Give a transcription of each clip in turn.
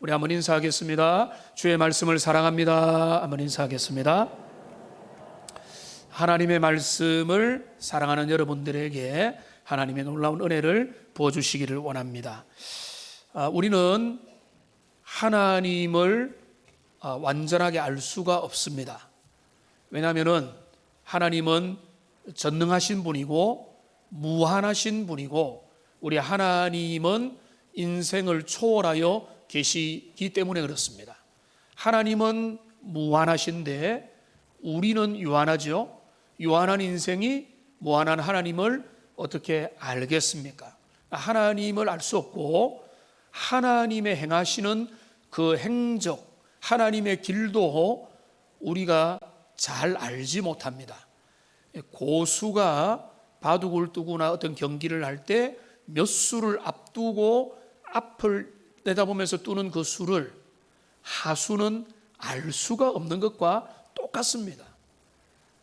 우리 한번 인사하겠습니다. 주의 말씀을 사랑합니다. 한번 인사하겠습니다. 하나님의 말씀을 사랑하는 여러분들에게 하나님의 놀라운 은혜를 부어주시기를 원합니다. 우리는 하나님을 완전하게 알 수가 없습니다. 왜냐하면 하나님은 전능하신 분이고 무한하신 분이고, 우리 하나님은 인생을 초월하여 계시기 때문에 그렇습니다. 하나님은 무한하신데 우리는 유한하죠. 유한한 인생이 무한한 하나님을 어떻게 알겠습니까? 하나님을 알 수 없고, 하나님의 행하시는 그 행적, 하나님의 길도 우리가 잘 알지 못합니다. 고수가 바둑을 두거나 어떤 경기를 할 때 몇 수를 앞두고 앞을 내다보면서 두는 그 수를 하수는 알 수가 없는 것과 똑같습니다.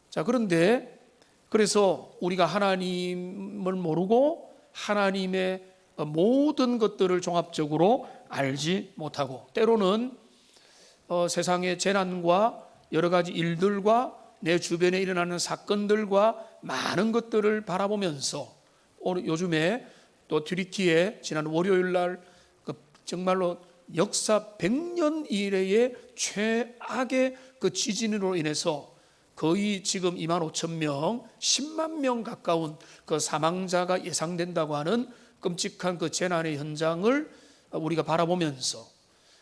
자, 그래서 우리가 하나님을 모르고 하나님의 모든 것들을 종합적으로 알지 못하고, 때로는 세상의 재난과 여러 가지 일들과 내 주변에 일어나는 사건들과 많은 것들을 바라보면서, 요즘에 또 튀르키예 지난 월요일 날 정말로 역사 100년 이래의 최악의 그 지진으로 인해서 거의 지금 25,000명, 10만 명 가까운 그 사망자가 예상된다고 하는 끔찍한 그 재난의 현장을 우리가 바라보면서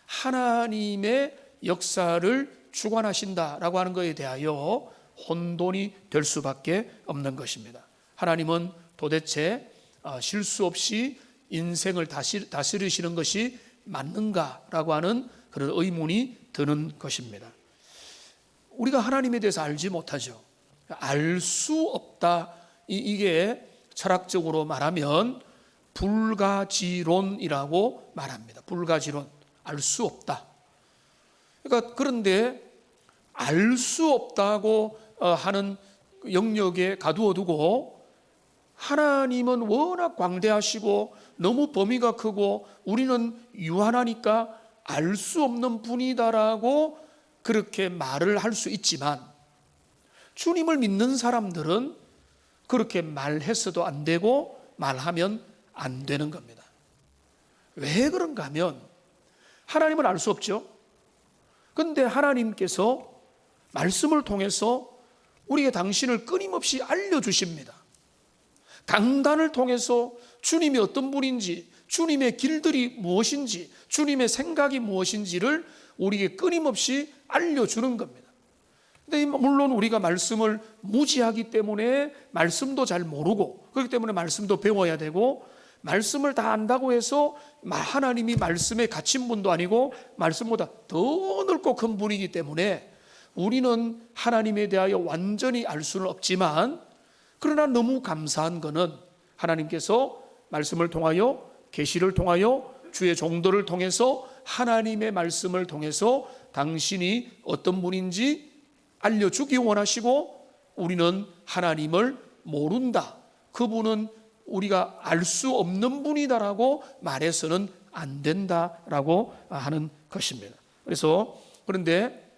하나님의 역사를 주관하신다라고 하는 것에 대하여 혼돈이 될 수밖에 없는 것입니다. 하나님은 도대체 실수 없이 인생을 다스리시는 것이 맞는가라고 하는 그런 의문이 드는 것입니다. 우리가 하나님에 대해서 알지 못하죠. 알 수 없다, 이게 철학적으로 말하면 불가지론이라고 말합니다. 불가지론, 알 수 없다. 그러니까 그런데 알 수 없다고 하는 영역에 가두어 두고, 하나님은 워낙 광대하시고 너무 범위가 크고 우리는 유한하니까 알 수 없는 분이다라고 그렇게 말을 할 수 있지만, 주님을 믿는 사람들은 그렇게 말했어도 안 되고 말하면 안 되는 겁니다. 왜 그런가 하면 하나님을 알 수 없죠. 그런데 하나님께서 말씀을 통해서 우리에게 당신을 끊임없이 알려주십니다. 강단을 통해서 주님이 어떤 분인지, 주님의 길들이 무엇인지, 주님의 생각이 무엇인지를 우리에게 끊임없이 알려주는 겁니다. 근데 물론 우리가 말씀을 무지하기 때문에 말씀도 잘 모르고, 그렇기 때문에 말씀도 배워야 되고, 말씀을 다 안다고 해서 하나님이 말씀에 갇힌 분도 아니고 말씀보다 더 넓고 큰 분이기 때문에 우리는 하나님에 대하여 완전히 알 수는 없지만, 그러나 너무 감사한 것은 하나님께서 말씀을 통하여, 계시를 통하여, 주의 종도를 통해서, 하나님의 말씀을 통해서 당신이 어떤 분인지 알려주기 원하시고, 우리는 하나님을 모른다, 그분은 우리가 알 수 없는 분이다라고 말해서는 안 된다라고 하는 것입니다. 그런데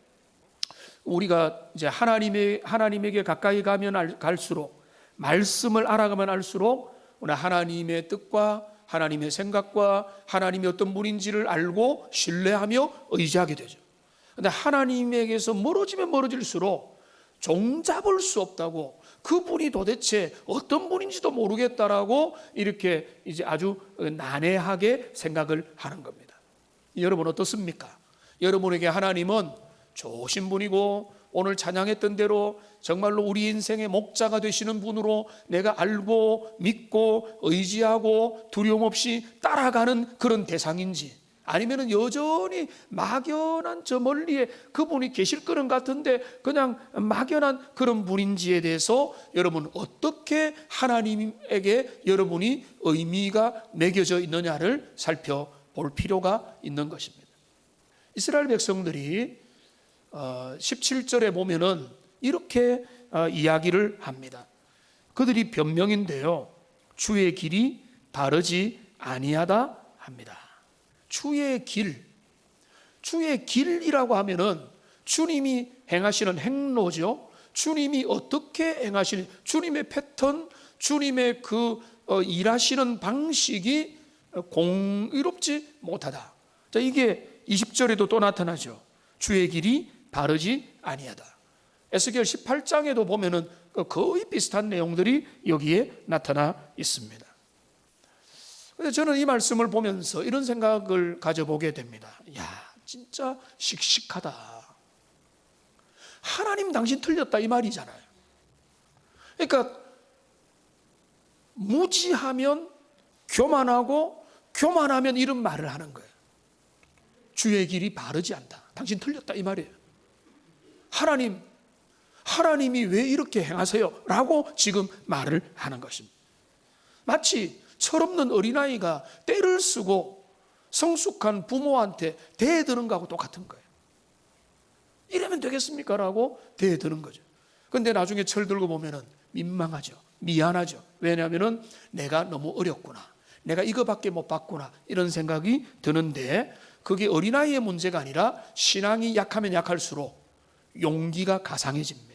우리가 이제 하나님에게 가까이 가면 갈수록, 말씀을 알아가면 알수록 우리 하나님의 뜻과 하나님의 생각과 하나님이 어떤 분인지를 알고 신뢰하며 의지하게 되죠. 그런데 하나님에게서 멀어지면 멀어질수록 종잡을 수 없다고, 그분이 도대체 어떤 분인지도 모르겠다라고 이렇게 이제 아주 난해하게 생각을 하는 겁니다. 여러분 어떻습니까? 여러분에게 하나님은 좋으신 분이고, 오늘 찬양했던 대로 정말로 우리 인생의 목자가 되시는 분으로 내가 알고 믿고 의지하고 두려움 없이 따라가는 그런 대상인지, 아니면 여전히 막연한 저 멀리에 그분이 계실 거는 같은데 그냥 막연한 그런 분인지에 대해서 여러분 어떻게 하나님에게 여러분이 의미가 매겨져 있느냐를 살펴볼 필요가 있는 것입니다. 이스라엘 백성들이 17절에 보면은 이렇게 이야기를 합니다. 그들이 변명인데요, 주의 길이 바르지 아니하다 합니다. 주의 길, 주의 길이라고 하면은 주님이 행하시는 행로죠. 주님이 어떻게 행하시는, 주님의 패턴, 주님의 일하시는 방식이 공의롭지 못하다. 자, 이게 20절에도 또 나타나죠. 주의 길이 바르지 아니하다. 에스겔 18장에도 보면은 거의 비슷한 내용들이 여기에 나타나 있습니다. 그래서 저는 이 말씀을 보면서 이런 생각을 가져보게 됩니다. 야, 진짜 씩씩하다. 하나님 당신 틀렸다 이 말이잖아요. 그러니까 무지하면 교만하고 교만하면 이런 말을 하는 거예요. 주의 길이 바르지 않다. 당신 틀렸다 이 말이에요. 하나님이 왜 이렇게 행하세요? 라고 지금 말을 하는 것입니다. 마치 철없는 어린아이가 떼를 쓰고 성숙한 부모한테 대드는 거하고 똑같은 거예요. 이러면 되겠습니까? 라고 대드는 거죠. 그런데 나중에 철 들고 보면은 민망하죠. 미안하죠. 왜냐하면은 내가 너무 어렸구나. 내가 이거밖에 못 봤구나. 이런 생각이 드는데 그게 어린아이의 문제가 아니라 신앙이 약하면 약할수록 용기가 가상해집니다.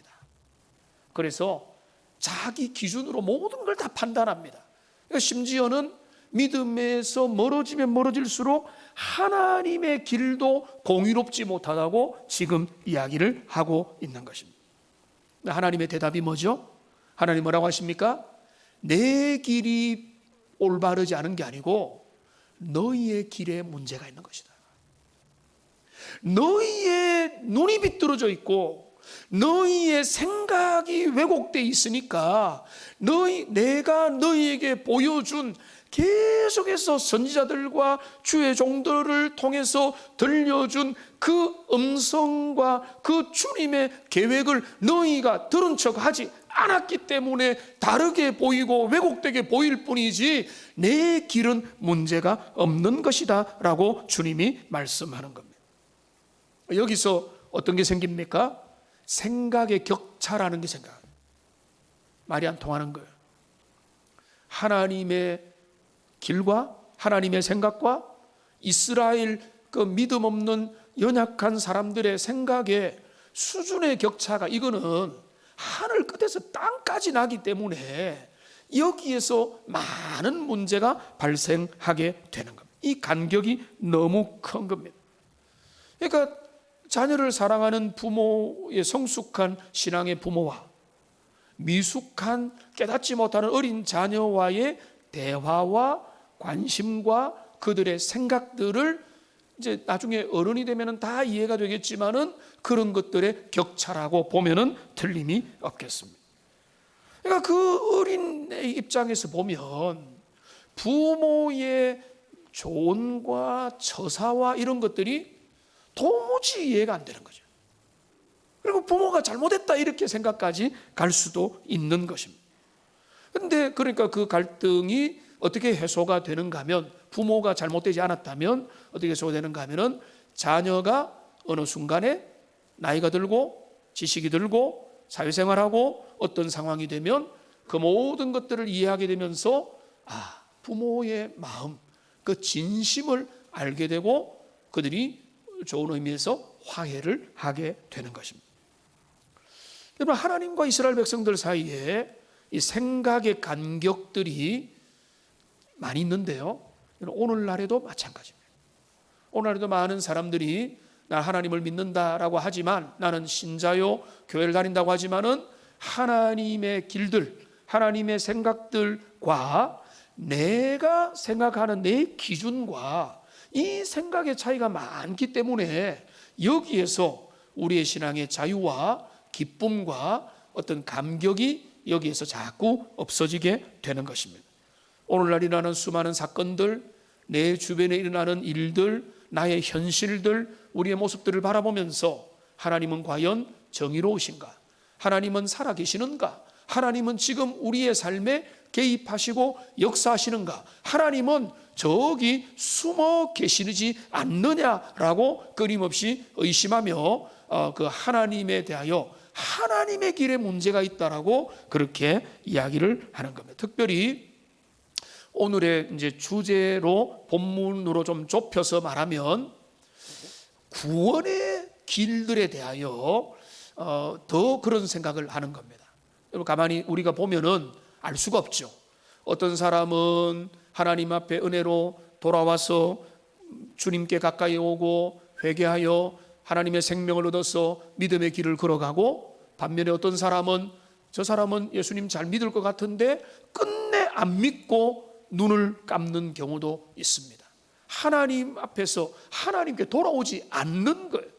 그래서 자기 기준으로 모든 걸 다 판단합니다. 그러니까 심지어는 믿음에서 멀어지면 멀어질수록 하나님의 길도 공의롭지 못하다고 지금 이야기를 하고 있는 것입니다. 하나님의 대답이 뭐죠? 하나님 뭐라고 하십니까? 내 길이 올바르지 않은 게 아니고 너희의 길에 문제가 있는 것이다. 너희의 눈이 비뚤어져 있고 너희의 생각이 왜곡되어 있으니까 내가 너희에게 보여준 계속해서 선지자들과 주의 종들을 통해서 들려준 그 음성과 그 주님의 계획을 너희가 들은 척하지 않았기 때문에 다르게 보이고 왜곡되게 보일 뿐이지 내 길은 문제가 없는 것이다 라고 주님이 말씀하는 겁니다. 여기서 어떤 게 생깁니까? 생각의 격차라는 게 생겨요. 말이 안 통하는 거예요. 하나님의 길과 하나님의 생각과 이스라엘 그 믿음 없는 연약한 사람들의 생각의 수준의 격차가 이거는 하늘 끝에서 땅까지 나기 때문에 여기에서 많은 문제가 발생하게 되는 겁니다. 이 간격이 너무 큰 겁니다. 그러니까 자녀를 사랑하는 부모의 성숙한 신앙의 부모와 미숙한 깨닫지 못하는 어린 자녀와의 대화와 관심과 그들의 생각들을 이제 나중에 어른이 되면은 다 이해가 되겠지만은 그런 것들의 격차라고 보면은 틀림이 없겠습니다. 그러니까 그 어린의 입장에서 보면 부모의 조언과 처사와 이런 것들이 도무지 이해가 안 되는 거죠. 그리고 부모가 잘못했다 이렇게 생각까지 갈 수도 있는 것입니다. 그런데 그러니까 그 갈등이 어떻게 해소가 되는가 하면 부모가 잘못되지 않았다면 어떻게 해소가 되는가 하면은 자녀가 어느 순간에 나이가 들고 지식이 들고 사회생활하고 어떤 상황이 되면 그 모든 것들을 이해하게 되면서 부모의 마음, 그 진심을 알게 되고 그들이 좋은 의미에서 화해를 하게 되는 것입니다. 여러분, 하나님과 이스라엘 백성들 사이에 이 생각의 간격들이 많이 있는데요. 오늘날에도 마찬가지입니다. 오늘날에도 많은 사람들이 나 하나님을 믿는다라고 하지만 나는 신자요 교회를 다닌다고 하지만은 하나님의 길들, 하나님의 생각들과 내가 생각하는 내 기준과 이 생각의 차이가 많기 때문에 여기에서 우리의 신앙의 자유와 기쁨과 어떤 감격이 여기에서 자꾸 없어지게 되는 것입니다. 오늘날 일어나는 수많은 사건들, 내 주변에 일어나는 일들, 나의 현실들, 우리의 모습들을 바라보면서 하나님은 과연 정의로우신가? 하나님은 살아계시는가? 하나님은 지금 우리의 삶에 개입하시고 역사하시는가? 하나님은 저기 숨어 계시지 않느냐라고 끊임없이 의심하며 그 하나님에 대하여 하나님의 길에 문제가 있다라고 그렇게 이야기를 하는 겁니다. 특별히 오늘의 이제 주제로 본문으로 좀 좁혀서 말하면 구원의 길들에 대하여 더 그런 생각을 하는 겁니다. 여러분, 가만히 우리가 보면은 알 수가 없죠. 어떤 사람은 하나님 앞에 은혜로 돌아와서 주님께 가까이 오고 회개하여 하나님의 생명을 얻어서 믿음의 길을 걸어가고, 반면에 어떤 사람은 저 사람은 예수님 잘 믿을 것 같은데 끝내 안 믿고 눈을 감는 경우도 있습니다. 하나님 앞에서 하나님께 돌아오지 않는 거예요.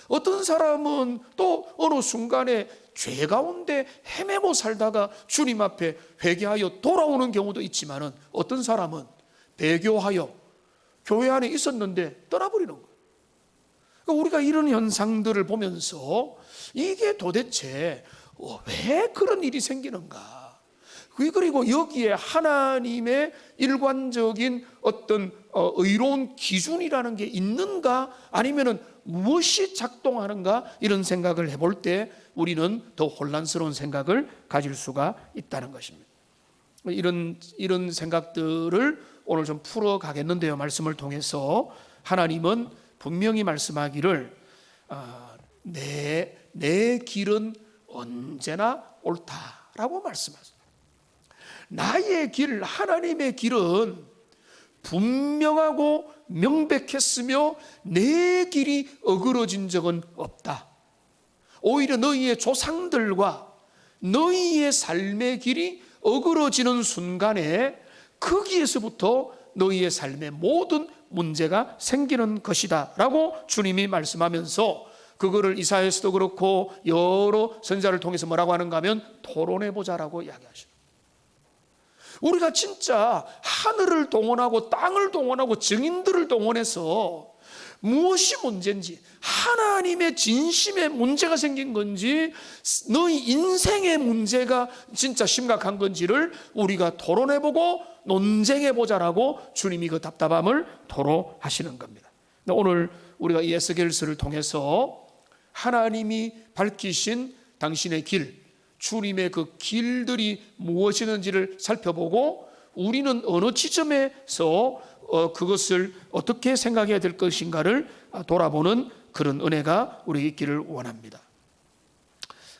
어떤 사람은 또 어느 순간에 죄 가운데 헤매고 살다가 주님 앞에 회개하여 돌아오는 경우도 있지만은, 어떤 사람은 배교하여 교회 안에 있었는데 떠나버리는 거예요. 그러니까 우리가 이런 현상들을 보면서 이게 도대체 왜 그런 일이 생기는가? 그리고 여기에 하나님의 일관적인 어떤 의로운 기준이라는 게 있는가? 아니면은 무엇이 작동하는가? 이런 생각을 해볼 때 우리는 더 혼란스러운 생각을 가질 수가 있다는 것입니다. 이런 생각들을 오늘 좀 풀어가겠는데요. 말씀을 통해서 하나님은 분명히 말씀하기를 내 길은 언제나 옳다라고 말씀하십니다. 나의 길, 하나님의 길은 분명하고 명백했으며 내 길이 어그러진 적은 없다. 오히려 너희의 조상들과 너희의 삶의 길이 어그러지는 순간에 거기에서부터 너희의 삶의 모든 문제가 생기는 것이다 라고 주님이 말씀하면서, 그거를 이사야에서도 그렇고 여러 선지자를 통해서 뭐라고 하는가 하면 토론해보자라고 이야기하십니다. 우리가 진짜 하늘을 동원하고 땅을 동원하고 증인들을 동원해서 무엇이 문제인지, 하나님의 진심의 문제가 생긴 건지, 너희 인생의 문제가 진짜 심각한 건지를 우리가 토론해보고 논쟁해보자라고 주님이 그 답답함을 토로하시는 겁니다. 오늘 우리가 이 에스겔서를 통해서 하나님이 밝히신 당신의 길, 주님의 그 길들이 무엇이든지를 살펴보고, 우리는 어느 지점에서 그것을 어떻게 생각해야 될 것인가를 돌아보는 그런 은혜가 우리에게 있기를 원합니다.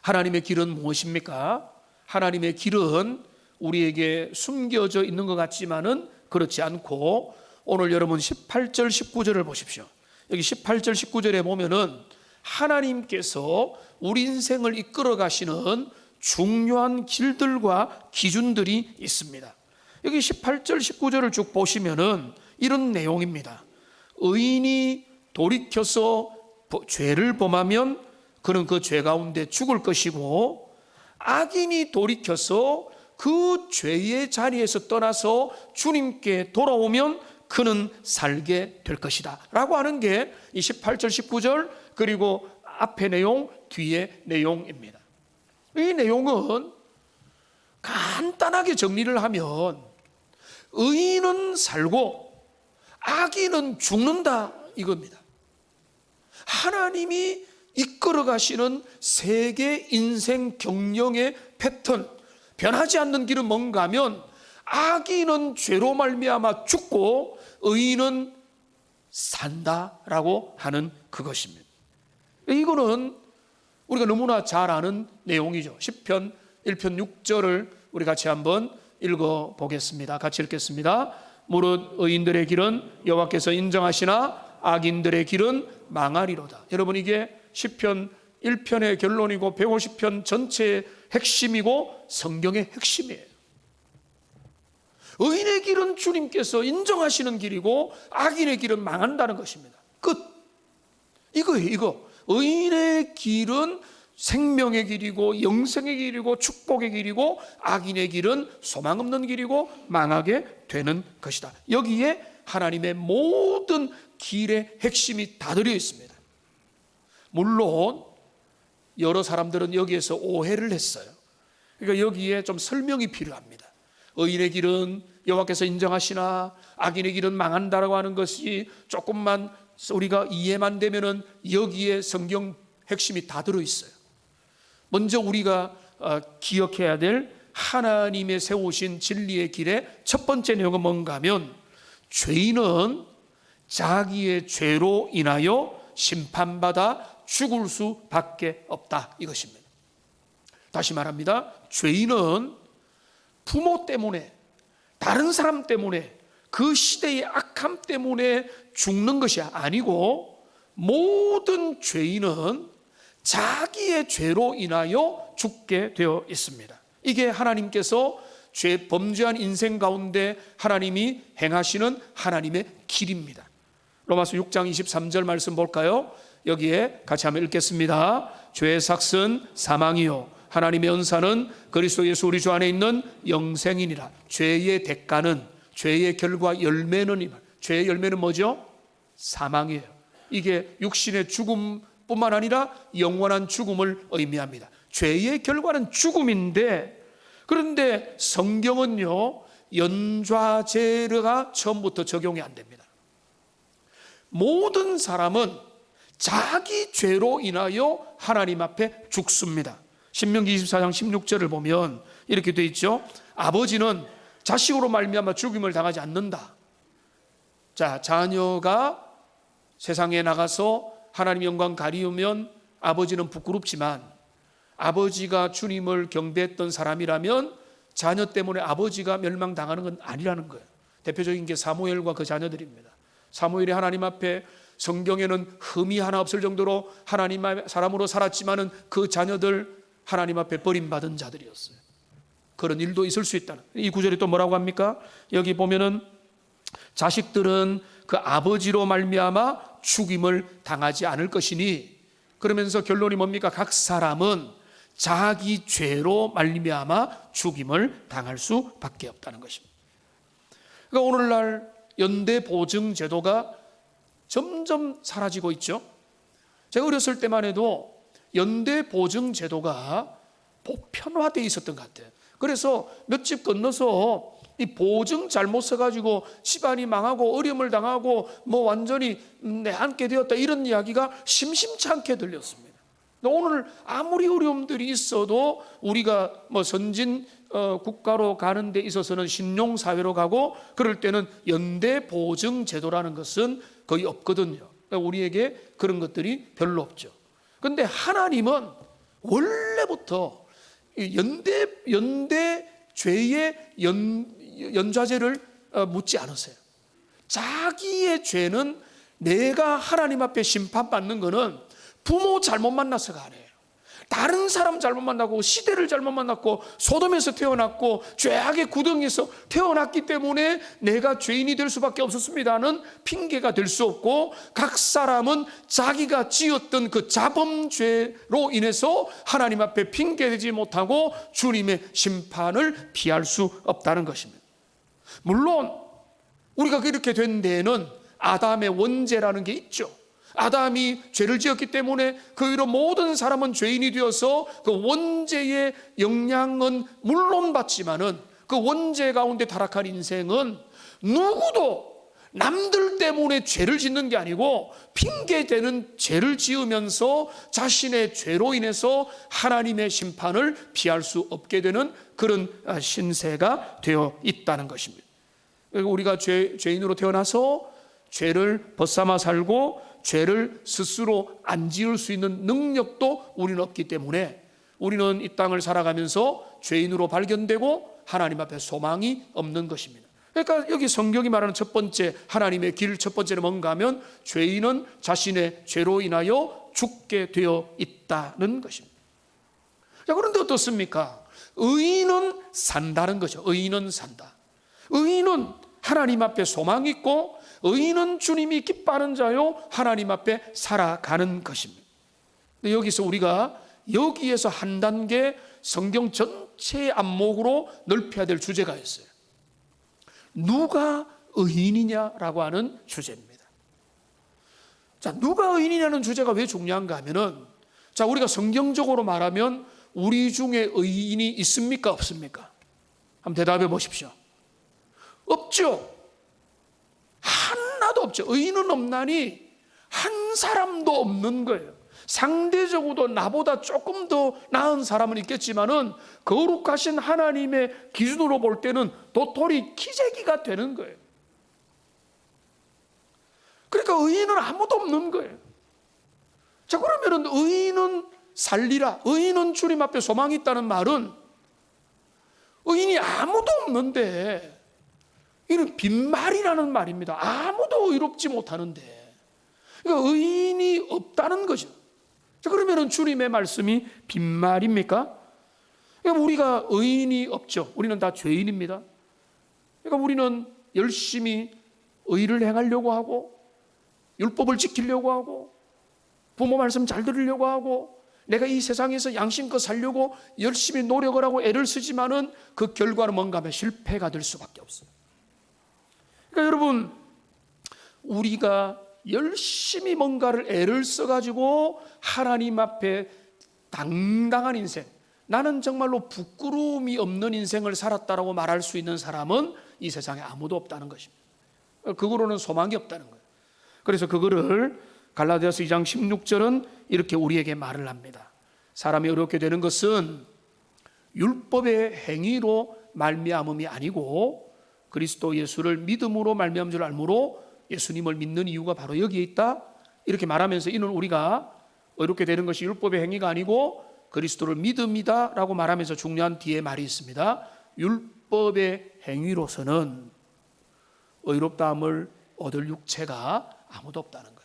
하나님의 길은 무엇입니까? 하나님의 길은 우리에게 숨겨져 있는 것 같지만은 그렇지 않고, 오늘 여러분 18절 19절을 보십시오. 여기 18절 19절에 보면은 하나님께서 우리 인생을 이끌어 가시는 중요한 길들과 기준들이 있습니다. 여기 18절 19절을 쭉 보시면은 이런 내용입니다. 의인이 돌이켜서 죄를 범하면 그는 그 죄 가운데 죽을 것이고, 악인이 돌이켜서 그 죄의 자리에서 떠나서 주님께 돌아오면 그는 살게 될 것이다 라고 하는 게 이 18절 19절 그리고 앞의 내용 뒤의 내용입니다. 이 내용은 간단하게 정리를 하면 의인은 살고 악인은 죽는다 이겁니다. 하나님이 이끌어 가시는 세계 인생 경영의 패턴, 변하지 않는 길은 뭔가 하면 악인은 죄로 말미암아 죽고 의인은 산다라고 하는 그것입니다. 이거는 우리가 너무나 잘 아는 내용이죠. 시편 1편 6절을 우리 같이 한번 읽어보겠습니다. 같이 읽겠습니다. 무릇 의인들의 길은 여호와께서 인정하시나 악인들의 길은 망하리로다. 여러분, 이게 시편 1편의 결론이고 150편 전체의 핵심이고 성경의 핵심이에요. 의인의 길은 주님께서 인정하시는 길이고 악인의 길은 망한다는 것입니다. 끝. 이거예요, 이거. 의인의 길은 생명의 길이고 영생의 길이고 축복의 길이고, 악인의 길은 소망 없는 길이고 망하게 되는 것이다. 여기에 하나님의 모든 길의 핵심이 다 들어 있습니다. 물론 여러 사람들은 여기에서 오해를 했어요. 그러니까 여기에 좀 설명이 필요합니다. 의인의 길은 여호와께서 인정하시나 악인의 길은 망한다라고 하는 것이 조금만 우리가 이해만 되면은 여기에 성경 핵심이 다 들어있어요. 먼저 우리가 기억해야 될 하나님의 세우신 진리의 길의 첫 번째 내용은 뭔가 하면, 죄인은 자기의 죄로 인하여 심판받아 죽을 수밖에 없다 이것입니다. 다시 말합니다. 죄인은 부모 때문에, 다른 사람 때문에, 그 시대의 악함 때문에 죽는 것이 아니고, 모든 죄인은 자기의 죄로 인하여 죽게 되어 있습니다. 이게 하나님께서 범죄한 인생 가운데 하나님이 행하시는 하나님의 길입니다. 로마서 6장 23절 말씀 볼까요? 여기에 같이 한번 읽겠습니다. 죄의 삭은 사망이요 하나님의 은사는 그리스도 예수 우리 주 안에 있는 영생이니라. 죄의 대가는, 죄의 결과 열매는, 죄의 열매는 뭐죠? 사망이에요. 이게 육신의 죽음뿐만 아니라 영원한 죽음을 의미합니다. 죄의 결과는 죽음인데, 그런데 성경은요, 연좌제가 처음부터 적용이 안 됩니다. 모든 사람은 자기 죄로 인하여 하나님 앞에 죽습니다. 신명기 24장 16절을 보면 이렇게 되어 있죠. 아버지는 자식으로 말미암아 죽임을 당하지 않는다. 자, 자녀가 세상에 나가서 하나님 영광 가리우면 아버지는 부끄럽지만, 아버지가 주님을 경배했던 사람이라면 자녀 때문에 아버지가 멸망당하는 건 아니라는 거예요. 대표적인 게 사무엘과 그 자녀들입니다. 사무엘이 하나님 앞에, 성경에는 흠이 하나 없을 정도로 하나님의 사람으로 살았지만은 그 자녀들 하나님 앞에 버림받은 자들이었어요. 그런 일도 있을 수 있다는. 이 구절이 또 뭐라고 합니까? 여기 보면은 자식들은 그 아버지로 말미암아 죽임을 당하지 않을 것이니, 그러면서 결론이 뭡니까? 각 사람은 자기 죄로 말미암아 죽임을 당할 수밖에 없다는 것입니다. 그러니까 오늘날 연대 보증 제도가 점점 사라지고 있죠. 제가 어렸을 때만 해도 연대 보증 제도가 보편화되어 있었던 것 같아요. 그래서 몇 집 건너서 이 보증 잘못 써가지고 집안이 망하고 어려움을 당하고 뭐 완전히 내앉게 되었다, 이런 이야기가 심심치 않게 들렸습니다. 오늘 아무리 어려움들이 있어도 우리가 뭐 선진 국가로 가는 데 있어서는 신용사회로 가고 그럴 때는 연대 보증 제도라는 것은 거의 없거든요. 그러니까 우리에게 그런 것들이 별로 없죠. 그런데 하나님은 원래부터 연대 죄의 연좌제를 묻지 않으세요. 자기의 죄는, 내가 하나님 앞에 심판받는 것은 부모 잘못 만나서가 아니에요. 다른 사람 잘못 만나고, 시대를 잘못 만났고, 소돔에서 태어났고, 죄악의 구덩이에서 태어났기 때문에 내가 죄인이 될 수밖에 없었습니다는 핑계가 될 수 없고, 각 사람은 자기가 지었던 그 자범죄로 인해서 하나님 앞에 핑계되지 못하고 주님의 심판을 피할 수 없다는 것입니다. 물론 우리가 그렇게 된 데에는 아담의 원죄라는 게 있죠. 아담이 죄를 지었기 때문에 그 위로 모든 사람은 죄인이 되어서 그 원죄의 영향은 물론 받지만은, 그 원죄 가운데 타락한 인생은 누구도 남들 때문에 죄를 짓는 게 아니고 핑계대는 죄를 지으면서 자신의 죄로 인해서 하나님의 심판을 피할 수 없게 되는 그런 신세가 되어 있다는 것입니다. 우리가 죄인으로 태어나서 죄를 벗삼아 살고 죄를 스스로 안 지을 수 있는 능력도 우리는 없기 때문에 우리는 이 땅을 살아가면서 죄인으로 발견되고 하나님 앞에 소망이 없는 것입니다. 그러니까 여기 성경이 말하는 첫 번째 하나님의 길, 첫 번째는 뭔가 하면 죄인은 자신의 죄로 인하여 죽게 되어 있다는 것입니다. 자, 그런데 어떻습니까? 의인은 산다는 거죠. 의인은 산다. 의인은 하나님 앞에 소망이 있고, 의인은 주님이 기뻐하는 자요 하나님 앞에 살아가는 것입니다. 근데 여기서 우리가 여기에서 한 단계 성경 전체의 안목으로 넓혀야 될 주제가 있어요. 누가 의인이냐라고 하는 주제입니다. 자, 누가 의인이냐는 주제가 왜 중요한가 하면은, 자, 우리가 성경적으로 말하면 우리 중에 의인이 있습니까? 없습니까? 한번 대답해 보십시오. 없죠. 하나도 없죠. 의인은 없나니 한 사람도 없는 거예요. 상대적으로 나보다 조금 더 나은 사람은 있겠지만은 거룩하신 하나님의 기준으로 볼 때는 도토리 키재기가 되는 거예요. 그러니까 의인은 아무도 없는 거예요. 그러면은 의인은 살리라, 의인은 주님 앞에 소망이 있다는 말은 의인이 아무도 없는데, 이는 빈말이라는 말입니다. 아무도 의롭지 못하는데, 그러니까 의인이 없다는 거죠. 그러면 주님의 말씀이 빈말입니까? 그러니까 우리가 의인이 없죠. 우리는 다 죄인입니다. 그러니까 우리는 열심히 의를 행하려고 하고, 율법을 지키려고 하고, 부모 말씀 잘 들으려고 하고, 내가 이 세상에서 양심껏 살려고 열심히 노력을 하고 애를 쓰지만은 그 결과는 뭔가 하면 실패가 될 수밖에 없어요. 그러니까 여러분, 우리가 열심히 뭔가를 애를 써가지고 하나님 앞에 당당한 인생, 나는 정말로 부끄러움이 없는 인생을 살았다라고 말할 수 있는 사람은 이 세상에 아무도 없다는 것입니다. 그거로는 소망이 없다는 거예요. 그래서 그거를 갈라디아서 2장 16절은 이렇게 우리에게 말을 합니다. 사람이 어렵게 되는 것은 율법의 행위로 말미암음이 아니고 그리스도 예수를 믿음으로 말미암은 줄 알므로 예수님을 믿는 이유가 바로 여기에 있다, 이렇게 말하면서 이는 우리가 어렵게 되는 것이 율법의 행위가 아니고 그리스도를 믿음이다 라고 말하면서 중요한 뒤에 말이 있습니다. 율법의 행위로서는 의롭다함을 얻을 육체가 아무도 없다는 거예요.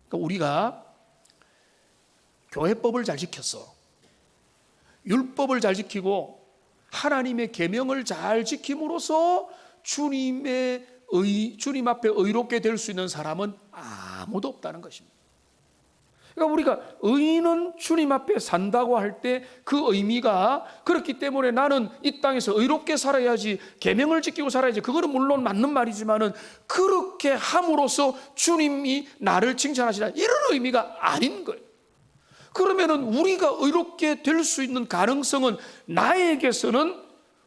그러니까 우리가 교회법을 잘 지켰어, 율법을 잘 지키고 하나님의 계명을 잘 지킴으로써 주님 앞에 의롭게 될 수 있는 사람은 아무도 없다는 것입니다. 그러니까 우리가 의인은 주님 앞에 산다고 할 때 그 의미가 그렇기 때문에 나는 이 땅에서 의롭게 살아야지, 계명을 지키고 살아야지, 그거는 물론 맞는 말이지만은 그렇게 함으로써 주님이 나를 칭찬하시라, 이런 의미가 아닌 거예요. 그러면은 우리가 의롭게 될 수 있는 가능성은 나에게서는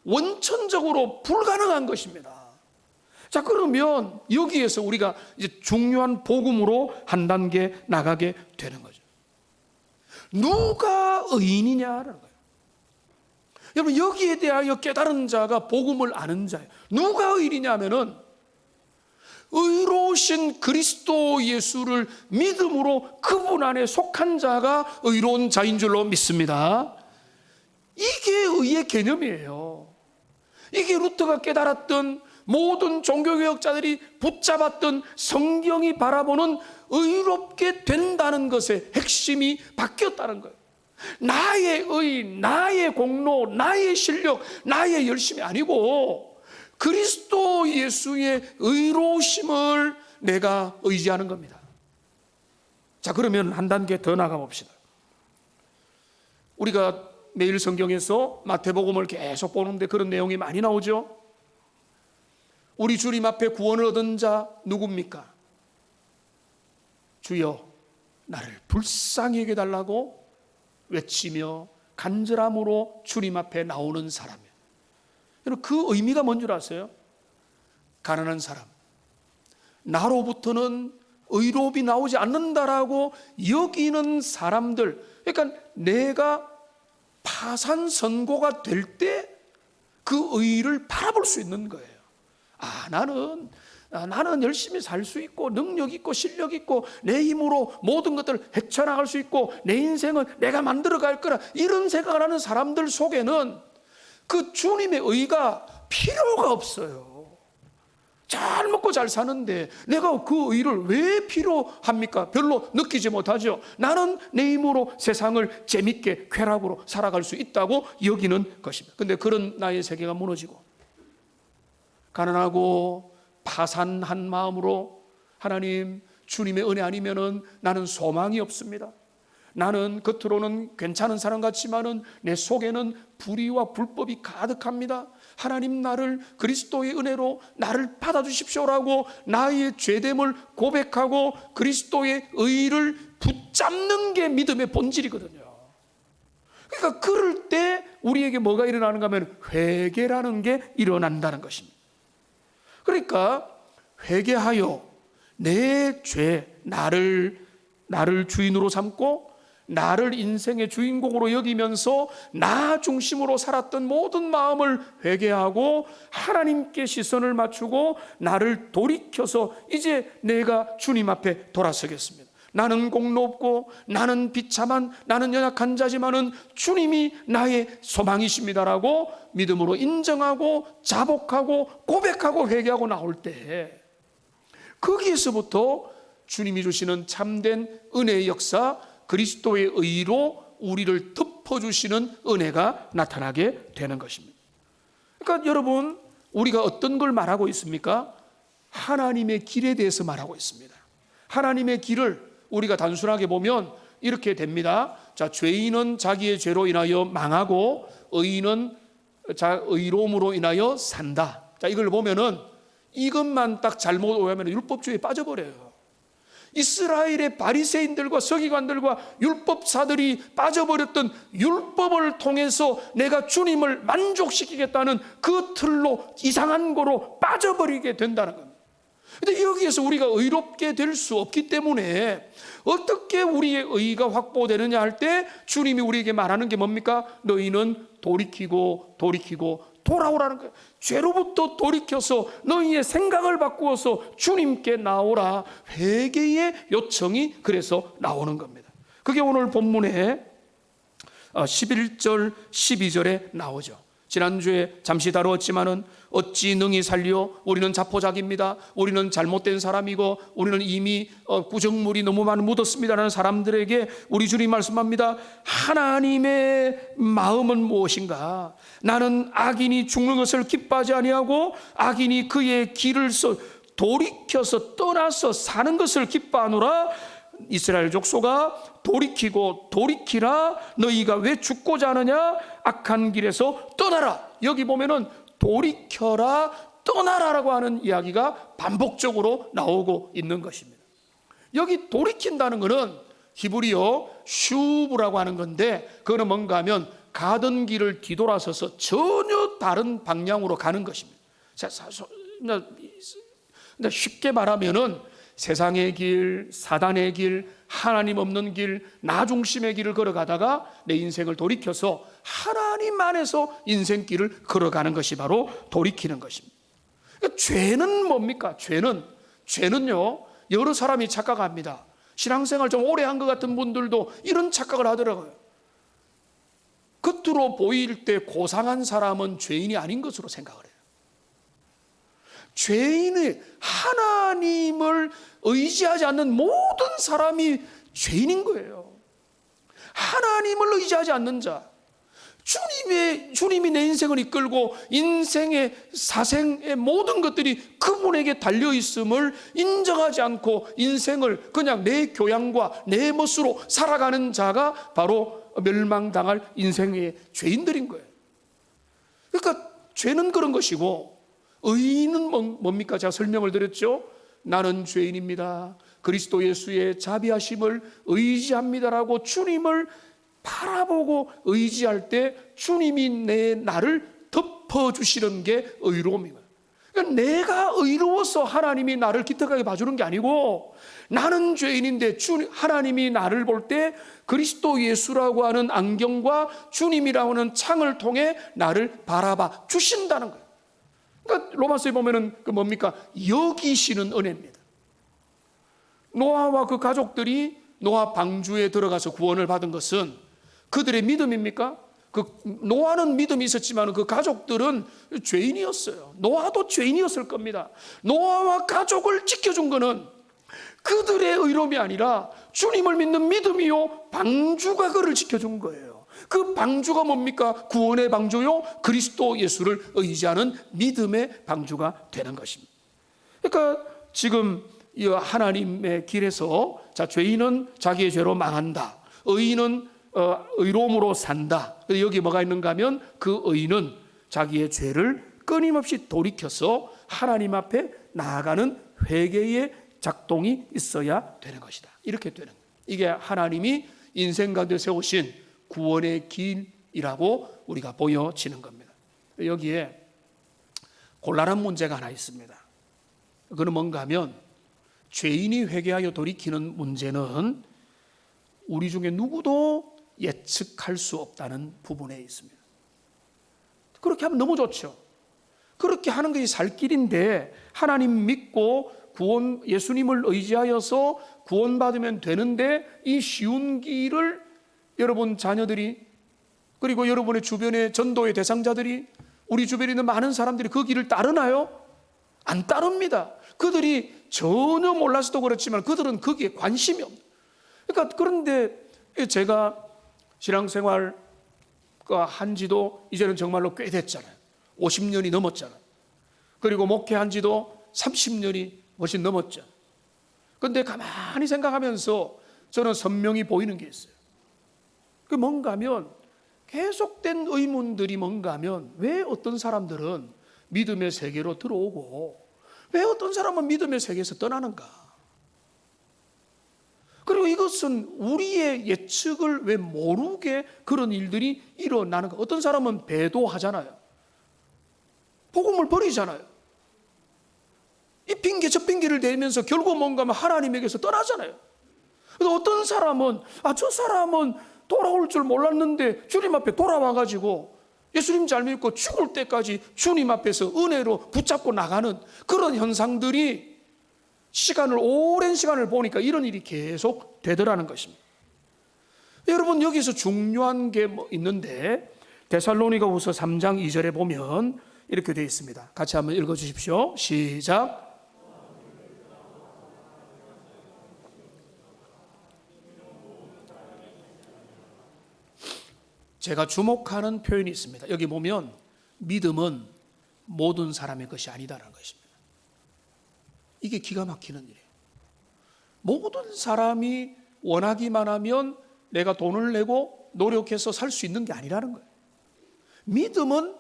원천적으로 불가능한 것입니다. 자, 그러면 여기에서 우리가 이제 중요한 복음으로 한 단계 나가게 되는 거죠. 누가 의인이냐라는 거예요. 여러분, 여기에 대하여 깨달은 자가 복음을 아는 자예요. 누가 의인이냐 하면은 의로우신 그리스도 예수를 믿음으로 그분 안에 속한 자가 의로운 자인 줄로 믿습니다. 이게 의의 개념이에요. 이게 루터가 깨달았던, 모든 종교개혁자들이 붙잡았던 성경이 바라보는 의롭게 된다는 것의 핵심이 바뀌었다는 거예요. 나의 의, 나의 공로, 나의 실력, 나의 열심이 아니고 그리스도 예수의 의로우심을 내가 의지하는 겁니다. 자, 그러면 한 단계 더 나가 봅시다. 우리가 매일 성경에서 마태복음을 계속 보는데 그런 내용이 많이 나오죠. 우리 주님 앞에 구원을 얻은 자 누굽니까? 주여 나를 불쌍히 여겨 달라고 외치며 간절함으로 주님 앞에 나오는 사람이에요. 여러분, 그 의미가 뭔 줄 아세요? 가난한 사람, 나로부터는 의로움이 나오지 않는다라고 여기는 사람들, 그러니까 내가 파산 선고가 될 때 그 의를 바라볼 수 있는 거예요. 나는 열심히 살 수 있고 능력 있고 실력 있고 내 힘으로 모든 것들을 헤쳐나갈 수 있고 내 인생은 내가 만들어 갈 거라, 이런 생각을 하는 사람들 속에는 그 주님의 의가 필요가 없어요. 잘 먹고 잘 사는데 내가 그 의를 왜 필요합니까? 별로 느끼지 못하죠. 나는 내 힘으로 세상을 재밌게 쾌락으로 살아갈 수 있다고 여기는 것입니다. 근데 그런 나의 세계가 무너지고 가난하고 파산한 마음으로 하나님, 주님의 은혜 아니면은 나는 소망이 없습니다. 나는 겉으로는 괜찮은 사람 같지만은 내 속에는 불의와 불법이 가득합니다. 하나님, 나를 그리스도의 은혜로 나를 받아주십시오라고 나의 죄됨을 고백하고 그리스도의 의를 붙잡는 게 믿음의 본질이거든요. 그러니까 그럴 때 우리에게 뭐가 일어나는가 하면 회개라는 게 일어난다는 것입니다. 그러니까 회개하여 내 죄, 나를 주인으로 삼고 나를 인생의 주인공으로 여기면서 나 중심으로 살았던 모든 마음을 회개하고 하나님께 시선을 맞추고 나를 돌이켜서 이제 내가 주님 앞에 돌아서겠습니다. 나는 공로 없고 나는 비참한 나는 연약한 자지만은 주님이 나의 소망이십니다라고 믿음으로 인정하고 자복하고 고백하고 회개하고 나올 때, 거기에서부터 주님이 주시는 참된 은혜의 역사, 그리스도의 의로 우리를 덮어주시는 은혜가 나타나게 되는 것입니다. 그러니까 여러분, 우리가 어떤 걸 말하고 있습니까? 하나님의 길에 대해서 말하고 있습니다. 하나님의 길을 우리가 단순하게 보면 이렇게 됩니다. 자, 죄인은 자기의 죄로 인하여 망하고 의인은 의로움으로 인하여 산다. 자, 이걸 보면은 이것만 딱 잘못 오해하면 율법주의에 빠져버려요. 이스라엘의 바리새인들과 서기관들과 율법사들이 빠져버렸던 율법을 통해서 내가 주님을 만족시키겠다는 그 틀로, 이상한 거로 빠져버리게 된다는 겁니다. 그런데 여기에서 우리가 의롭게 될 수 없기 때문에 어떻게 우리의 의가 확보되느냐 할 때 주님이 우리에게 말하는 게 뭡니까? 너희는 돌이키고 돌아오라는 거예요. 죄로부터 돌이켜서 너희의 생각을 바꾸어서 주님께 나오라. 회개의 요청이 그래서 나오는 겁니다. 그게 오늘 본문에 11절 12절에 나오죠. 지난주에 잠시 다루었지만은 어찌 능히 살려? 우리는 자포자기입니다. 우리는 잘못된 사람이고 우리는 이미 구정물이 너무 많이 묻었습니다라는 사람들에게 우리 주님 말씀합니다. 하나님의 마음은 무엇인가? 나는 악인이 죽는 것을 기뻐하지 아니하고 악인이 그의 길을 돌이켜서 떠나서 사는 것을 기뻐하노라. 이스라엘 족속아, 돌이키라. 너희가 왜 죽고자 하느냐? 악한 길에서 떠나라. 여기 보면은 돌이켜라, 떠나라라고 하는 이야기가 반복적으로 나오고 있는 것입니다. 여기 돌이킨다는 것은 히브리어 슈브라고 하는 건데, 그거는 뭔가 하면 가던 길을 뒤돌아서서 전혀 다른 방향으로 가는 것입니다. 쉽게 말하면은 세상의 길, 사단의 길, 하나님 없는 길, 나 중심의 길을 걸어가다가 내 인생을 돌이켜서 하나님 안에서 인생길을 걸어가는 것이 바로 돌이키는 것입니다. 그러니까 죄는 뭡니까? 죄는요, 여러 사람이 착각합니다. 신앙생활 좀 오래 한 것 같은 분들도 이런 착각을 하더라고요. 겉으로 보일 때 고상한 사람은 죄인이 아닌 것으로 생각을 해요. 죄인의, 하나님을 의지하지 않는 모든 사람이 죄인인 거예요. 하나님을 의지하지 않는 자, 주님이 내 인생을 이끌고 인생의 사생의 모든 것들이 그분에게 달려있음을 인정하지 않고 인생을 그냥 내 교양과 내 멋으로 살아가는 자가 바로 멸망당할 인생의 죄인들인 거예요. 그러니까 죄는 그런 것이고, 의인은 뭡니까? 제가 설명을 드렸죠. 나는 죄인입니다. 그리스도 예수의 자비하심을 의지합니다라고 주님을 바라보고 의지할 때 주님이 나를 덮어주시는 게 의로움이에요. 그러니까 내가 의로워서 하나님이 나를 기특하게 봐주는 게 아니고, 나는 죄인인데 하나님이 나를 볼 때 그리스도 예수라고 하는 안경과 주님이라고 하는 창을 통해 나를 바라봐 주신다는 거예요. 그러니까 로마서에 보면은 그 뭡니까? 여기시는 은혜입니다. 노아와 그 가족들이 노아 방주에 들어가서 구원을 받은 것은 그들의 믿음입니까? 노아는 믿음이 있었지만 그 가족들은 죄인이었어요. 노아도 죄인이었을 겁니다. 노아와 가족을 지켜준 것은 그들의 의로움이 아니라 주님을 믿는 믿음이요, 방주가 그를 지켜준 거예요. 그 방주가 뭡니까? 구원의 방주요, 그리스도 예수를 의지하는 믿음의 방주가 되는 것입니다. 그러니까 지금 이 하나님의 길에서, 자, 죄인은 자기의 죄로 망한다, 의인은 의로움으로 산다. 여기 뭐가 있는가 하면 그 의인은 자기의 죄를 끊임없이 돌이켜서 하나님 앞에 나아가는 회개의 작동이 있어야 되는 것이다. 이렇게 되는 거예요. 이게 하나님이 인생 가운데 세우신 구원의 길이라고 우리가 보여지는 겁니다. 여기에 곤란한 문제가 하나 있습니다. 그건 뭔가 하면 죄인이 회개하여 돌이키는 문제는 우리 중에 누구도 예측할 수 없다는 부분에 있습니다. 그렇게 하면 너무 좋죠. 그렇게 하는 것이 살 길인데 하나님 믿고 예수님을 의지하여서 구원받으면 되는데, 이 쉬운 길을 여러분 자녀들이, 그리고 여러분의 주변의 전도의 대상자들이, 우리 주변에 있는 많은 사람들이 그 길을 따르나요? 안 따릅니다. 그들이 전혀 몰라서도 그렇지만 그들은 거기에 관심이 없는. 그러니까 그런데 제가 신앙생활 한 지도 이제는 정말로 꽤 됐잖아요. 50년이 넘었잖아요. 그리고 목회한 지도 30년이 훨씬 넘었죠. 그런데 가만히 생각하면서 저는 선명히 보이는 게 있어요. 그 뭔가 하면, 계속된 의문들이 뭔가 하면, 왜 어떤 사람들은 믿음의 세계로 들어오고 왜 어떤 사람은 믿음의 세계에서 떠나는가? 그리고 이것은 우리의 예측을 왜 모르게 그런 일들이 일어나는가? 어떤 사람은 배도하잖아요. 복음을 버리잖아요. 이 핑계 저 핑계를 대면서 결국 뭔가 하면 하나님에게서 떠나잖아요. 어떤 사람은 저 사람은 돌아올 줄 몰랐는데 주님 앞에 돌아와가지고 예수님 잘 믿고 죽을 때까지 주님 앞에서 은혜로 붙잡고 나가는 그런 현상들이 오랜 시간을 보니까 이런 일이 계속 되더라는 것입니다. 여러분, 여기서 중요한 게 있는데, 데살로니가후서 3장 2절에 보면 이렇게 되어 있습니다. 같이 한번 읽어주십시오. 시작. 제가 주목하는 표현이 있습니다. 여기 보면 믿음은 모든 사람의 것이 아니다라는 것입니다. 이게 기가 막히는 일이에요. 모든 사람이 원하기만 하면 내가 돈을 내고 노력해서 살 수 있는 게 아니라는 거예요. 믿음은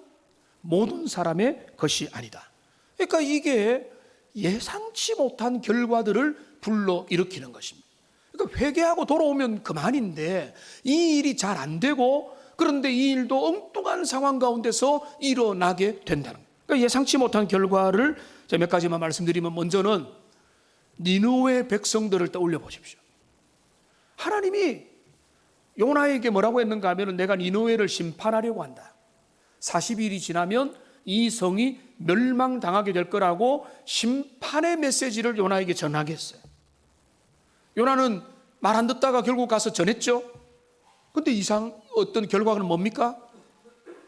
모든 사람의 것이 아니다. 그러니까 이게 예상치 못한 결과들을 불러일으키는 것입니다. 그러니까 회개하고 돌아오면 그만인데 이 일이 잘 안 되고, 그런데 이 일도 엉뚱한 상황 가운데서 일어나게 된다는 거예요. 그러니까 예상치 못한 결과를 제가 몇 가지만 말씀드리면, 먼저는 니느웨 백성들을 떠올려 보십시오. 하나님이 요나에게 뭐라고 했는가 하면, 내가 니느웨를 심판하려고 한다. 40일이 지나면 이 성이 멸망당하게 될 거라고 심판의 메시지를 요나에게 전하겠어요. 요나는 말 안 듣다가 결국 가서 전했죠. 그런데 어떤 결과는 뭡니까?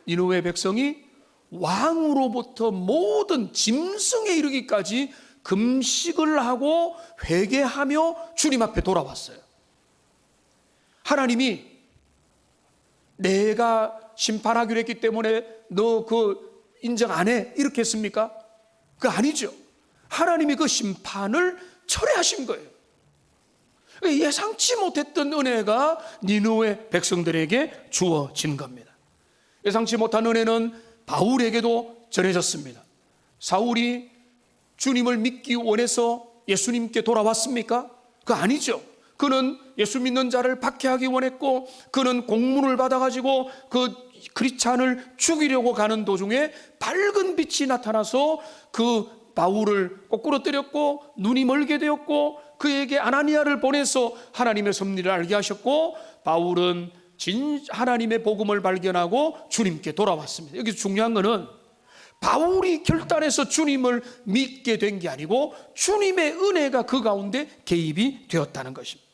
니느웨 백성이 왕으로부터 모든 짐승에 이르기까지 금식을 하고 회개하며 주님 앞에 돌아왔어요. 하나님이 내가 심판하기로 했기 때문에 너 인정 안 해? 이렇게 했습니까? 그거 아니죠. 하나님이 그 심판을 철회하신 거예요. 예상치 못했던 은혜가 니느웨 백성들에게 주어진 겁니다. 예상치 못한 은혜는 바울에게도 전해졌습니다. 사울이 주님을 믿기 원해서 예수님께 돌아왔습니까? 그거 아니죠. 그는 예수 믿는 자를 박해하기 원했고, 그는 공문을 받아가지고 그 크리스찬을 죽이려고 가는 도중에 밝은 빛이 나타나서 그 바울을 거꾸로 때렸고 눈이 멀게 되었고, 그에게 아나니아를 보내서 하나님의 섭리를 알게 하셨고, 바울은 하나님의 복음을 발견하고 주님께 돌아왔습니다. 여기서 중요한 것은 바울이 결단해서 주님을 믿게 된 게 아니고 주님의 은혜가 그 가운데 개입이 되었다는 것입니다.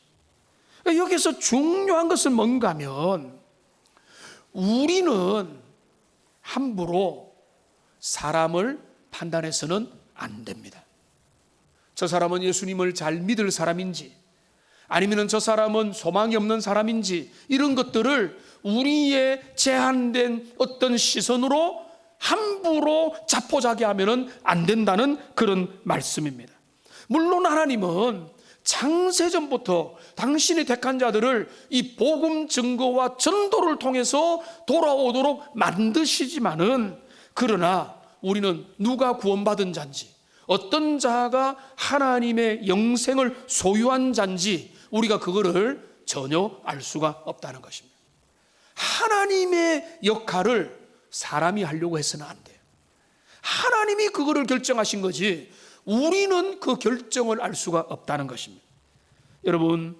여기서 중요한 것은 뭔가 하면, 우리는 함부로 사람을 판단해서는 안 됩니다. 저 사람은 예수님을 잘 믿을 사람인지, 아니면 저 사람은 소망이 없는 사람인지, 이런 것들을 우리의 제한된 어떤 시선으로 함부로 자포자기하면 안 된다는 그런 말씀입니다. 물론 하나님은 창세전부터 당신이 택한 자들을 이 복음 증거와 전도를 통해서 돌아오도록 만드시지만은, 그러나 우리는 누가 구원받은 자인지, 어떤 자가 하나님의 영생을 소유한 자인지 우리가 그거를 전혀 알 수가 없다는 것입니다. 하나님의 역할을 사람이 하려고 해서는 안 돼요. 하나님이 그거를 결정하신 거지 우리는 그 결정을 알 수가 없다는 것입니다. 여러분,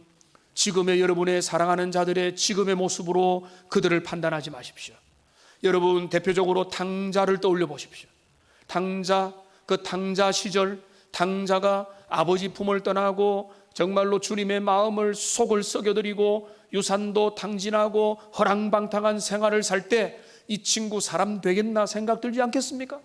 지금의 여러분의 사랑하는 자들의 지금의 모습으로 그들을 판단하지 마십시오. 여러분, 대표적으로 탕자를 떠올려 보십시오. 탕자 시절 탕자가 아버지 품을 떠나고 정말로 주님의 마음을 속을 썩여드리고 유산도 탕진하고 허랑방탕한 생활을 살 때 이 친구 사람 되겠나 생각 들지 않겠습니까?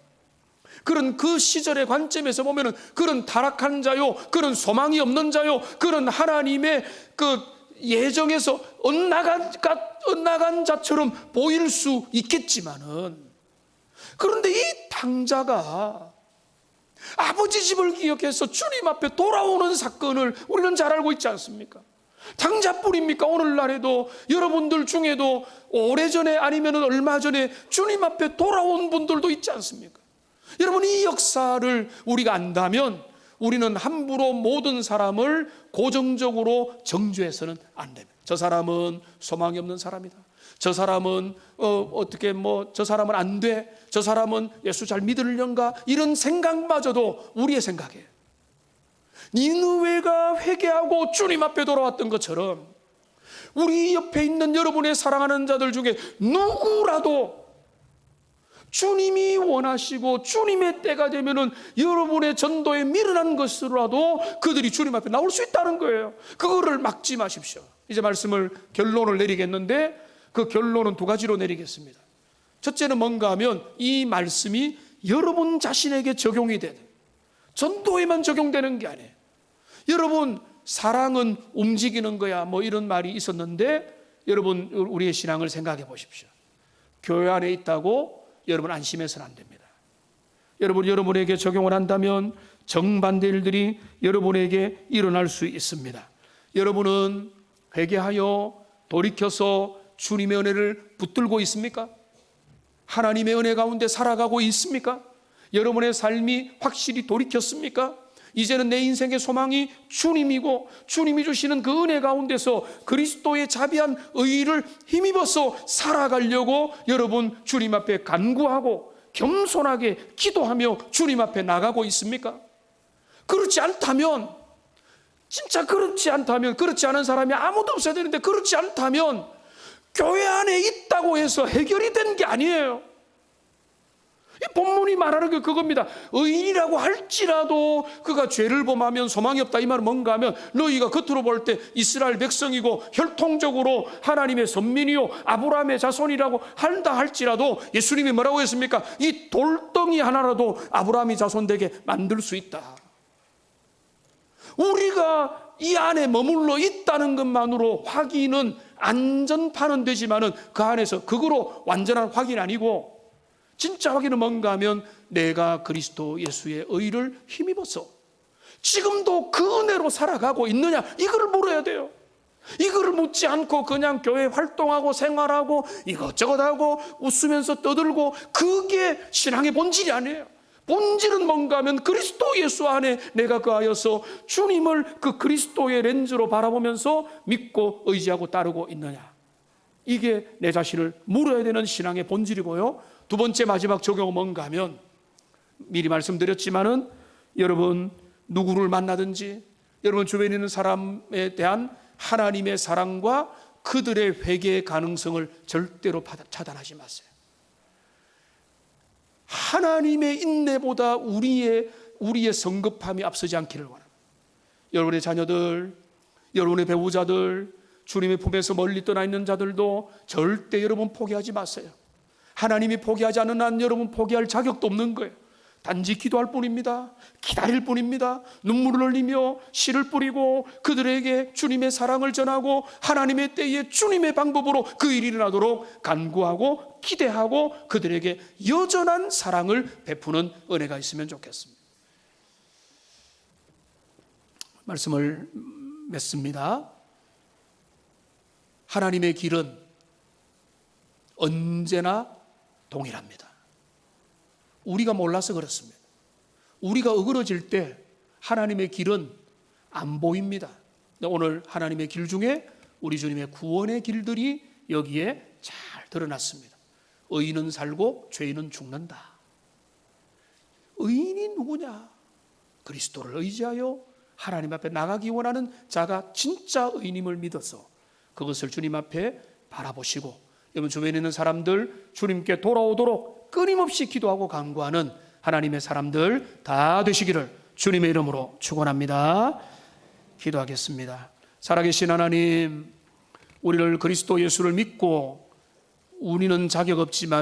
그런 그 시절의 관점에서 보면은 그런 타락한 자요, 그런 소망이 없는 자요, 그런 하나님의 그 예정에서 엇나간 자처럼 보일 수 있겠지만은, 그런데 이 탕자가 아버지 집을 기억해서 주님 앞에 돌아오는 사건을 우리는 잘 알고 있지 않습니까? 탕자뿐입니까? 오늘날에도 여러분들 중에도 오래전에 아니면 얼마 전에 주님 앞에 돌아온 분들도 있지 않습니까? 여러분, 이 역사를 우리가 안다면 우리는 함부로 모든 사람을 고정적으로 정죄해서는 안 됩니다. 저 사람은 소망이 없는 사람이다. 저 사람은 저 사람은 안 돼. 저 사람은 예수 잘 믿으려는가? 이런 생각마저도 우리의 생각이에요. 니느웨가 회개하고 주님 앞에 돌아왔던 것처럼 우리 옆에 있는 여러분의 사랑하는 자들 중에 누구라도 주님이 원하시고 주님의 때가 되면은 여러분의 전도에 미련한 것으로라도 그들이 주님 앞에 나올 수 있다는 거예요. 그거를 막지 마십시오. 이제 결론을 내리겠는데, 그 결론은 두 가지로 내리겠습니다. 첫째는 뭔가 하면 이 말씀이 여러분 자신에게 적용이 돼요. 전도에만 적용되는 게 아니에요. 여러분, 사랑은 움직이는 거야, 이런 말이 있었는데, 여러분 우리의 신앙을 생각해 보십시오. 교회 안에 있다고 여러분 안심해서는 안 됩니다. 여러분에게 적용을 한다면 정반대 일들이 여러분에게 일어날 수 있습니다. 여러분은 회개하여 돌이켜서 주님의 은혜를 붙들고 있습니까? 하나님의 은혜 가운데 살아가고 있습니까? 여러분의 삶이 확실히 돌이켰습니까? 이제는 내 인생의 소망이 주님이고 주님이 주시는 그 은혜 가운데서 그리스도의 자비한 의를 힘입어서 살아가려고 여러분 주님 앞에 간구하고 겸손하게 기도하며 주님 앞에 나가고 있습니까? 그렇지 않다면, 진짜 그렇지 않은 사람이 아무도 없어야 되는데, 그렇지 않다면 교회 안에 있다고 해서 해결이 된 게 아니에요. 이 본문이 말하는 게 그겁니다. 의인이라고 할지라도 그가 죄를 범하면 소망이 없다. 이 말은 뭔가 하면, 너희가 겉으로 볼 때 이스라엘 백성이고 혈통적으로 하나님의 선민이요 아브라함의 자손이라고 한다 할지라도 예수님이 뭐라고 했습니까? 이 돌덩이 하나라도 아브라함의 자손 되게 만들 수 있다. 우리가 이 안에 머물러 있다는 것만으로 확인은, 안전판은 되지만은 그 안에서 그거로 완전한 확인 아니고, 진짜 확인은 뭔가 하면 내가 그리스도 예수의 의를 힘입어서 지금도 그 은혜로 살아가고 있느냐, 이거를 물어야 돼요. 이거를 묻지 않고 그냥 교회 활동하고 생활하고 이것저것 하고 웃으면서 떠들고, 그게 신앙의 본질이 아니에요. 본질은 뭔가 하면 그리스도 예수 안에 내가 거하여서 주님을 그 그리스도의 렌즈로 바라보면서 믿고 의지하고 따르고 있느냐, 이게 내 자신을 물어야 되는 신앙의 본질이고요. 두 번째 마지막 적용은 뭔가 하면, 미리 말씀드렸지만은 여러분 누구를 만나든지 여러분 주변에 있는 사람에 대한 하나님의 사랑과 그들의 회개의 가능성을 절대로 차단하지 마세요. 하나님의 인내보다 우리의 성급함이 앞서지 않기를 원합니다. 여러분의 자녀들, 여러분의 배우자들, 주님의 품에서 멀리 떠나 있는 자들도 절대 여러분 포기하지 마세요. 하나님이 포기하지 않는 한 여러분 포기할 자격도 없는 거예요. 단지 기도할 뿐입니다. 기다릴 뿐입니다. 눈물을 흘리며 씨를 뿌리고 그들에게 주님의 사랑을 전하고 하나님의 때에 주님의 방법으로 그 일이 일어나도록 간구하고 기대하고 그들에게 여전한 사랑을 베푸는 은혜가 있으면 좋겠습니다. 말씀을 맺습니다. 하나님의 길은 언제나 동일합니다. 우리가 몰라서 그렇습니다. 우리가 어그러질 때 하나님의 길은 안 보입니다. 오늘 하나님의 길 중에 우리 주님의 구원의 길들이 여기에 잘 드러났습니다. 의인은 살고 죄인은 죽는다. 의인이 누구냐? 그리스도를 의지하여 하나님 앞에 나가기 원하는 자가 진짜 의인임을 믿어서 그것을 주님 앞에 바라보시고, 여러분 주변에 있는 사람들 주님께 돌아오도록 끊임없이 기도하고 간구하는 하나님의 사람들 다 되시기를 주님의 이름으로 축원합니다. 기도하겠습니다. 살아계신 하나님, 우리를 그리스도 예수를 믿고 우리는 자격 없지만